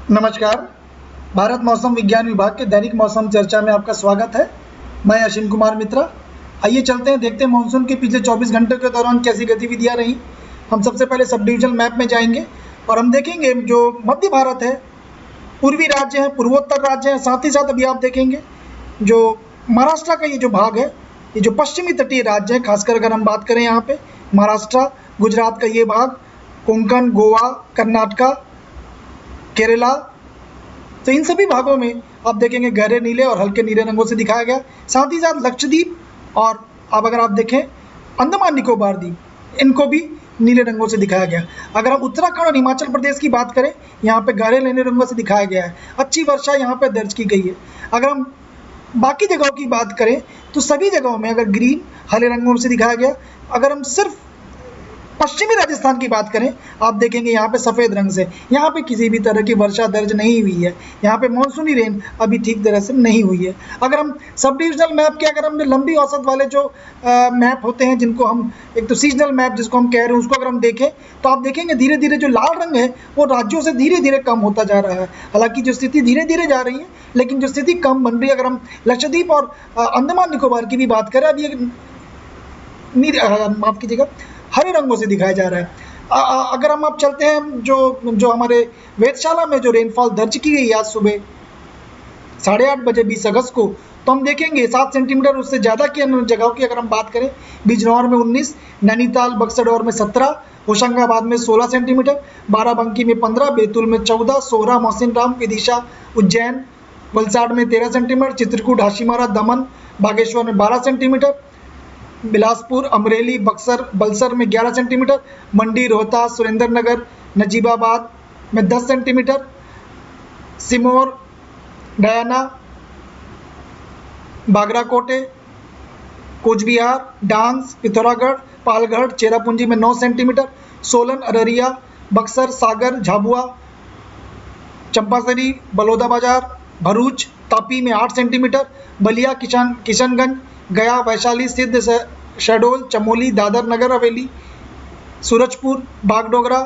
नमस्कार। भारत मौसम विज्ञान विभाग के दैनिक मौसम चर्चा में आपका स्वागत है। मैं अश्विन कुमार मित्रा। आइए चलते हैं, देखते हैं मानसून के पिछले 24 घंटों के दौरान कैसी गतिविधियां रही। हम सबसे पहले सब डिविजनल मैप में जाएंगे और हम देखेंगे जो मध्य भारत है, पूर्वी राज्य है, पूर्वोत्तर राज्य है, साथ ही साथ अभी आप देखेंगे जो महाराष्ट्र का ये जो भाग है, ये जो पश्चिमी तटीय राज्य है, खासकर अगर हम बात करें यहाँ पे महाराष्ट्र, गुजरात का ये भाग, कोंकण, गोवा, कर्नाटका, केरला, तो इन सभी भागों में आप देखेंगे गहरे नीले और हल्के नीले रंगों से दिखाया गया। साथ ही साथ लक्षद्वीप और अब अगर आप देखें अंडमान निकोबार द्वीप, इनको भी नीले रंगों से दिखाया गया। अगर हम उत्तराखंड और हिमाचल प्रदेश की बात करें, यहाँ पे गहरे नीले रंगों से दिखाया गया है। अच्छी वर्षा यहाँ पे दर्ज की गई है। अगर हम बाकी जगहों की बात करें तो सभी जगहों में अगर ग्रीन हरे रंगों से दिखाया गया। अगर हम सिर्फ पश्चिमी राजस्थान की बात करें, आप देखेंगे यहाँ पे सफ़ेद रंग से, यहाँ पे किसी भी तरह की वर्षा दर्ज नहीं हुई है। यहाँ पे मानसूनी रेन अभी ठीक तरह से नहीं हुई है। अगर हम सब डिविजनल मैप के अगर हमने लंबी औसत वाले जो मैप होते हैं, जिनको हम एक तो सीजनल मैप जिसको हम कह रहे हैं, उसको अगर हम देखें तो आप देखेंगे धीरे धीरे जो लाल रंग है वो राज्यों से धीरे धीरे कम होता जा रहा है। हालांकि जो स्थिति धीरे धीरे जा रही है, लेकिन जो स्थिति कम बन रही है। अगर हम लक्षद्वीप और अंडमान निकोबार की भी बात करें, अब ये माफ कीजिएगा हरे रंगों से दिखाया जा रहा है। अगर हम आप चलते हैं जो हमारे वेधशाला में जो रेनफॉल दर्ज की गई आज सुबह 8:30 बजे 20 अगस्त को, तो हम देखेंगे 7 सेंटीमीटर, उससे ज़्यादा की अन्य जगहों की अगर हम बात करें, बिजनौर में 19, नैनीताल बक्सर में 17, होशंगाबाद में 16 सेंटीमीटर, बाराबंकी में 15, बैतूल में 14, सोहरा, मौसिनराम, विदिशा, उज्जैन, वलसाड़ में 13 सेंटीमीटर, चित्रकूट, हाशीमारा, दमन, बागेश्वर में 12 सेंटीमीटर, बिलासपुर, अमरेली, बलसर में 11 सेंटीमीटर, मंडी, रोहतास, सुरेंद्रनगर, नजीबाबाद में 10 centimetre, सिमोर, Diana, बागराकोटे, Cooch Behar, dance, Pithoragarh, Palgarh, Cherrapunji में 9 सेंटीमीटर, सोलन, अररिया, बक्सर, सागर, झाबुआ, चंपासरी, बलौदाबाजार, भरूच, तापी में 8 सेंटीमीटर, बलिया, किशनगंज, गया, वैशाली, सिद्ध, शहडोल, चमोली, दादर नगर हवेली, सूरजपुर, बागडोगरा,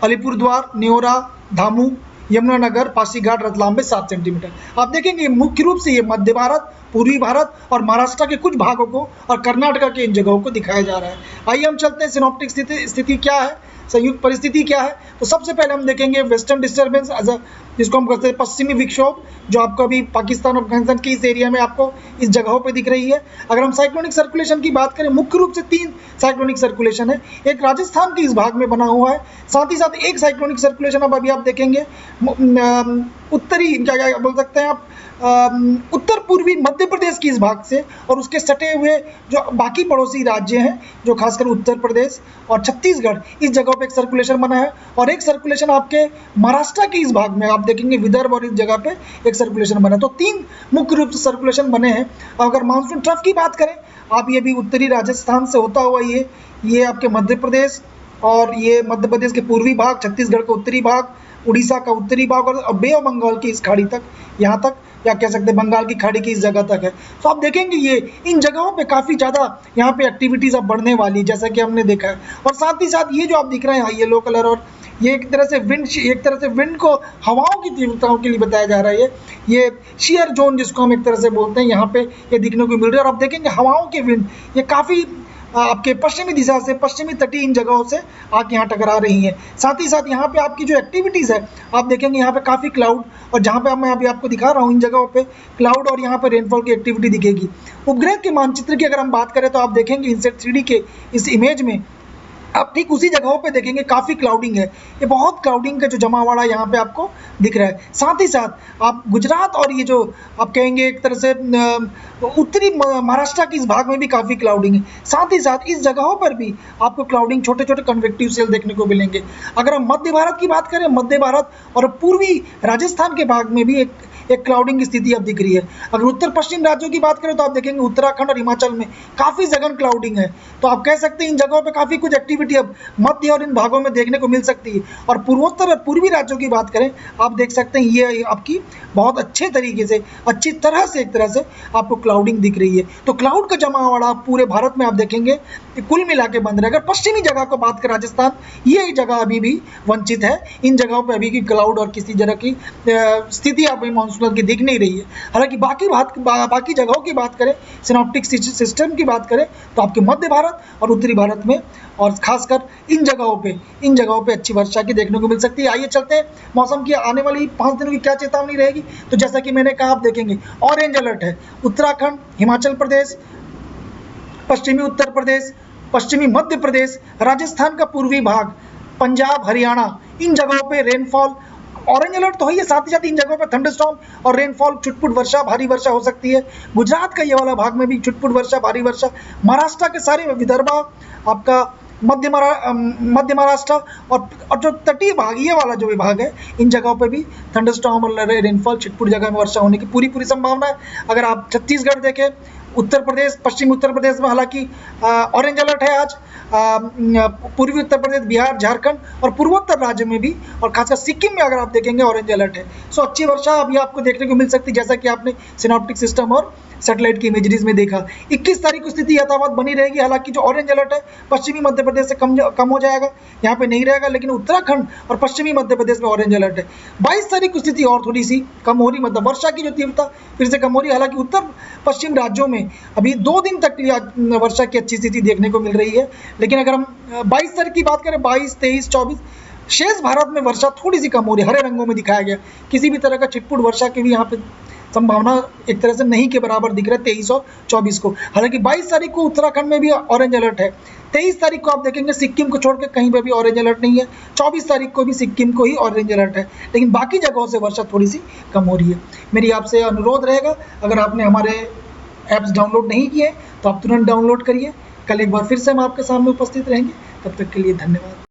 अलीपुरद्वार, न्योरा, धामू, यमुनानगर, पासीघाट, रतलाम में 7 सेंटीमीटर। आप देखेंगे मुख्य रूप से ये मध्य भारत, पूर्वी भारत और महाराष्ट्र के कुछ भागों को और कर्नाटका के इन जगहों को दिखाया जा रहा है। आइए हम चलते हैं सिनॉप्टिक स्थिति क्या है, संयुक्त परिस्थिति क्या है। तो सबसे पहले हम देखेंगे वेस्टर्न डिस्टर्बेंस, जिसको हम कहते हैं पश्चिमी विक्षोभ, जो आपको अभी पाकिस्तान और अफगानिस्तान के इस एरिया में आपको इस जगहों पे दिख रही है। अगर हम साइक्लोनिक सर्कुलेशन की बात करें, मुख्य रूप से 3 साइक्लोनिक सर्कुलेशन है। एक राजस्थान के इस भाग में बना हुआ है, साथ ही साथ एक साइक्लोनिक सर्कुलेशन अब अभी आप देखेंगे उत्तरी क्या बोल सकते हैं आप, उत्तर पूर्वी मध्य प्रदेश की इस भाग से और उसके सटे हुए जो बाकी पड़ोसी राज्य हैं, जो खासकर उत्तर प्रदेश और छत्तीसगढ़, इस जगहों पे एक सर्कुलेशन बना है। और एक सर्कुलेशन आपके महाराष्ट्र के इस भाग में आप देखेंगे विदर्भ और इस जगह पे एक सर्कुलेशन बना है। तो 3 मुख्य रूप से सर्कुलेशन बने हैं। अगर मानसून ट्रफ की बात करें, आप ये भी उत्तरी राजस्थान से होता हुआ ये आपके मध्य प्रदेश और ये मध्य प्रदेश के पूर्वी भाग, छत्तीसगढ़ का उत्तरी भाग, उड़ीसा का उत्तरी भाग और बे ऑफ बंगाल की इस खाड़ी तक, यहाँ तक, या कह सकते हैं बंगाल की खाड़ी की इस जगह तक है। तो आप देखेंगे ये इन जगहों पे काफ़ी ज़्यादा यहाँ पे एक्टिविटीज़ अब बढ़ने वाली, जैसा कि हमने देखा है। और साथ ही साथ ये जो आप दिख रहे हैं येलो कलर, और ये एक तरह से विंड को हवाओं की तीव्रताओं के लिए बताया जा रहा है। ये शियर जोन जिसको हम एक तरह से बोलते हैं, यहाँ पे ये दिखने को मिल रहा है। और आप देखेंगे हवाओं के विंड ये काफ़ी आपके पश्चिमी दिशा से, पश्चिमी तटीय इन जगहों से आके यहाँ टकरा रही हैं। साथ ही साथ यहाँ पे आपकी जो एक्टिविटीज़ है, आप देखेंगे यहाँ पे काफ़ी क्लाउड, और जहाँ पे मैं अभी आपको दिखा रहा हूँ इन जगहों पे क्लाउड और यहाँ पे रेनफॉल की एक्टिविटी दिखेगी। उपग्रह के मानचित्र की अगर हम बात करें तो आप देखेंगे इनसेट 3D के इस इमेज में आप ठीक उसी जगहों पे देखेंगे काफ़ी क्लाउडिंग है। ये बहुत क्लाउडिंग का जो जमावड़ा यहाँ पे आपको दिख रहा है। साथ ही साथ आप गुजरात और ये जो आप कहेंगे एक तरह से उत्तरी महाराष्ट्र के इस भाग में भी काफ़ी क्लाउडिंग है। साथ ही साथ इस जगहों पर भी आपको क्लाउडिंग, छोटे छोटे कन्वेक्टिव सेल देखने को मिलेंगे। अगर हम मध्य भारत की बात करें, मध्य भारत और पूर्वी राजस्थान के भाग में भी एक क्लाउडिंग की स्थिति अब दिख रही है। अगर उत्तर पश्चिम राज्यों की बात करें तो आप देखेंगे उत्तराखंड और हिमाचल में काफ़ी सघन क्लाउडिंग है। तो आप कह सकते हैं इन जगहों पे काफ़ी कुछ एक्टिविटी एक्टिविटी अब मध्य और इन भागों में देखने को मिल सकती है। और पूर्वोत्तर और पूर्वी राज्यों की बात करें, आप देख सकते हैं ये आपकी बहुत अच्छे तरीके से, अच्छी तरह से, एक तरह से आपको क्लाउडिंग दिख रही है। तो क्लाउड का जमावड़ा पूरे भारत में आप देखेंगे कि कुल मिला के बंद रहेगा। पश्चिमी जगह को बात करें, राजस्थान, ये जगह अभी भी वंचित है। इन जगहों पर अभी की क्लाउड और किसी तरह की स्थिति अभी मानसून की दिख नहीं रही है। हालांकि बाकी जगहों की बात करें, सिनॉप्टिक सिस्टम की बात करें, तो आपके मध्य भारत और उत्तरी भारत में और खासकर इन जगहों पे अच्छी वर्षा की देखने को मिल सकती है। आइए चलते हैं मौसम की आने वाली 5 दिनों की क्या चेतावनी रहेगी। तो जैसा कि मैंने कहा, आप देखेंगे ऑरेंज अलर्ट है उत्तराखंड, हिमाचल प्रदेश, पश्चिमी उत्तर प्रदेश, पश्चिमी मध्य प्रदेश, राजस्थान का पूर्वी भाग, पंजाब, हरियाणा, इन जगहों पे रेनफॉल ऑरेंज अलर्ट तो है ही, साथ ही साथ इन जगहों पर थंडरस्टॉर्म और रेनफॉल, छुटपुट वर्षा, भारी वर्षा हो सकती है। गुजरात का ये वाला भाग में भी छुटपुट वर्षा, भारी वर्षा। महाराष्ट्र के सारे विदर्भ, आपका मध्य महाराष्ट्र और जो तटीय भाग, ये वाला जो विभाग है, इन जगहों पे भी थंडरस्टॉर्म और रेनफॉल, छिटपुट जगह में वर्षा होने की पूरी संभावना है। अगर आप छत्तीसगढ़ देखें, उत्तर प्रदेश, पश्चिमी उत्तर प्रदेश में हालांकि ऑरेंज अलर्ट है आज, पूर्वी उत्तर प्रदेश, बिहार, झारखंड और पूर्वोत्तर राज्य में भी, और खासकर सिक्किम में अगर आप देखेंगे ऑरेंज अलर्ट है। सो अच्छी वर्षा अभी आपको देखने को मिल सकती है, जैसा कि आपने सिनॉप्टिक सिस्टम और सैटेलाइट की इमेजरीज में देखा। 21 तारीख को स्थिति यथावत बनी रहेगी। हालांकि जो ऑरेंज अलर्ट है पश्चिमी मध्य प्रदेश से कम हो जाएगा, यहाँ पे नहीं रहेगा, लेकिन उत्तराखंड और पश्चिमी मध्य प्रदेश में ऑरेंज अलर्ट है। 22 तारीख को स्थिति और थोड़ी सी कम हो रही, मतलब वर्षा की जो तीव्रता फिर से कम हो रही है। हालांकि उत्तर पश्चिम राज्यों में अभी 2 दिन तक वर्षा की अच्छी स्थिति देखने को मिल रही है। लेकिन अगर हम 22 तारीख की बात करें, 22, 23, 24, शेष भारत में वर्षा थोड़ी सी कम हो रही है, हरे रंगों में दिखाया गया। किसी भी तरह का छिटपुट वर्षा की भी यहाँ पे संभावना एक तरह से नहीं के बराबर दिख रहा है 23 और 24 को। हालांकि 22 तारीख को उत्तराखंड में भी ऑरेंज अलर्ट है। 23 तारीख को आप देखेंगे सिक्किम को छोड़ के कहीं पर भी ऑरेंज अलर्ट नहीं है। 24 तारीख को भी सिक्किम को ही ऑरेंज अलर्ट है, लेकिन बाकी जगहों से वर्षा थोड़ी सी कम हो रही है। मेरी आपसे अनुरोध रहेगा, अगर आपने हमारे ऐप्स डाउनलोड नहीं किए तो आप तुरंत डाउनलोड करिए। कल एक बार फिर से हम आपके सामने उपस्थित रहेंगे। तब तक के लिए धन्यवाद।